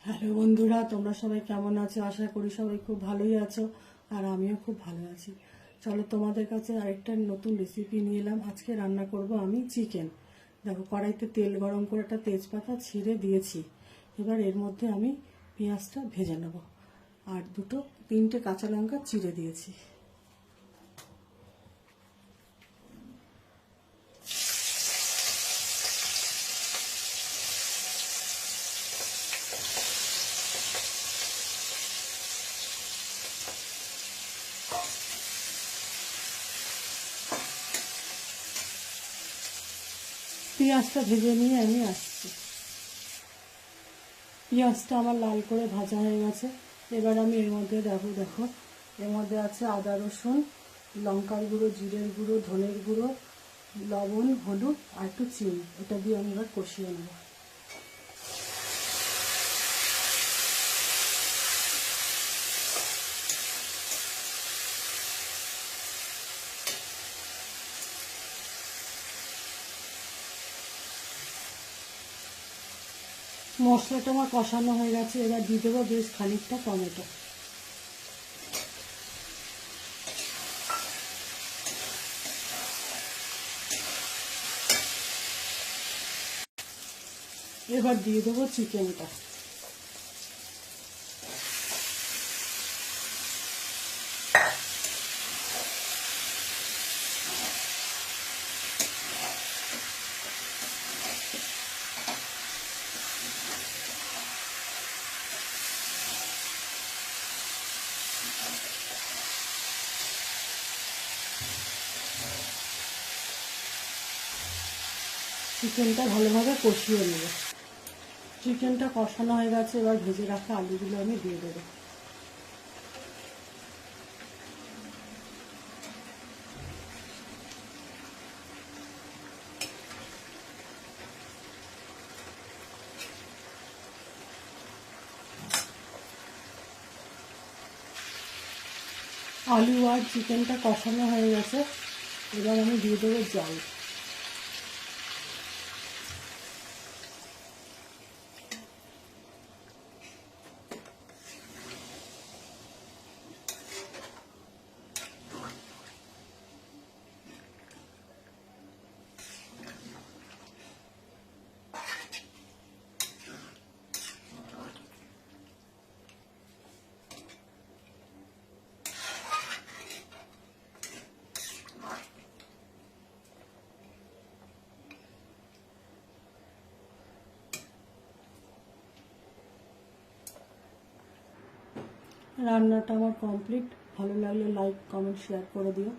Hello বন্ধুরা, তোমরা সবাই কেমন আছো? আশা করি সবাই খুব ভালোই আছো, আর আমিও খুব ভালো আছি। চলো তোমাদের কাছে আরেকটা নতুন রেসিপি নিয়ে এলাম। আজকে রান্না করব আমি চিকেন। দেখো, কড়াইতে তেল গরম করে একটা তেজপাতা ছিঁড়ে দিয়েছি। এবার এর মধ্যে আমি পেঁয়াজটা ভেজে নেব, আর তিনটে কাঁচা লঙ্কা চিড়ে দিয়েছি। পেঁয়াজটা ভেজে নিয়ে আমি আসছি। পেঁয়াজটা আমার লাল করে ভাজা হয়ে গেছে। এবার আমি এর মধ্যে দেখো এর মধ্যে আছে আদা রসুন, লঙ্কার গুঁড়ো, জিরের গুঁড়ো, ধনের গুঁড়ো, লবণ, হলুদ আর একটু চিনি। এটা দিয়ে আমি এবার কষিয়ে নেব। মশলাটা আমার কষানো হয়ে গেছে। এবার দিয়ে দেবো বেশ খানিকটা টমেটো। এবার দিয়ে দেবো চিকেনটা। চিকেনটা ভালোভাবে কষিয়ে নেব। চিকেনটা কষানো হয়ে গেছে। এবার ভেজে রাখা আলুগুলো আমি দিয়ে দেবো। আলু আর চিকেনটা কষানো হয়ে গেছে। এবার আমি দিয়ে দেবো জল। রান্নাটা আমার কমপ্লিট। ভালো লাগলে লাইক, কমেন্ট, শেয়ার করে দিও।